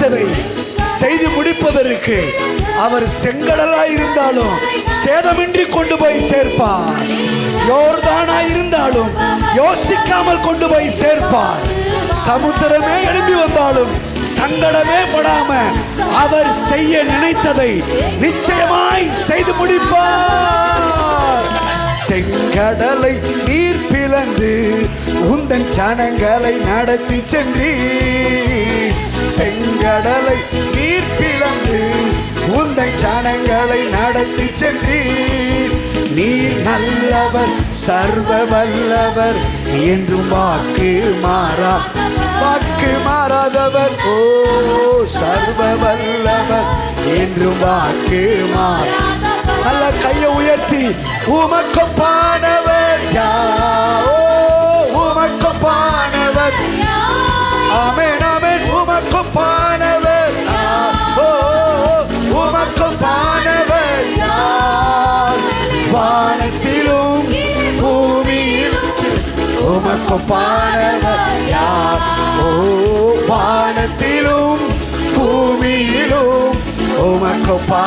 நினைத்ததை செய்து முடிப்பதற்கு அவர் செங்கடலாய் இருந்தாலும் சேதமின்றி கொண்டு போய் சேர்ப்பார். யோர்தானாய் இருந்தாலும் யோசிக்காமல் கொண்டு போய் சேர்ப்பார். சமுத்திரமே எழும்பி வந்தாலும் சங்கடமே படாம அவர் செய்ய நினைத்ததை நிச்சயமாய் செய்து முடிப்பார். செங்கடலை நீர் பிளந்து உந்தன் ஜனங்களை நடத்தி சென்றீர். செங்கடலை நீர் பிளந்து உந்தன் ஜனங்களை நடத்தி சென்றீர். நீர் நல்லவர் சர்வ வல்லவர் என்றும் வாக்கு மாறாதவர். ஓ சர்வ வல்லவர் என்றும் வாக்கு நல்ல கையை உயர்த்தி உமக்கொப்பானவர் யார்? உமக்கொப்பானவர். ஆமென் ஆமென். உமக்கொப்பானவர் உமக்கொப்பானவர் யார்? வானத்திலும் பூமியிலும் உமக்கொப்பானவர் யார்? ஓ வானத்திலும் பூமியிலும் உமக்கொப்பானவர்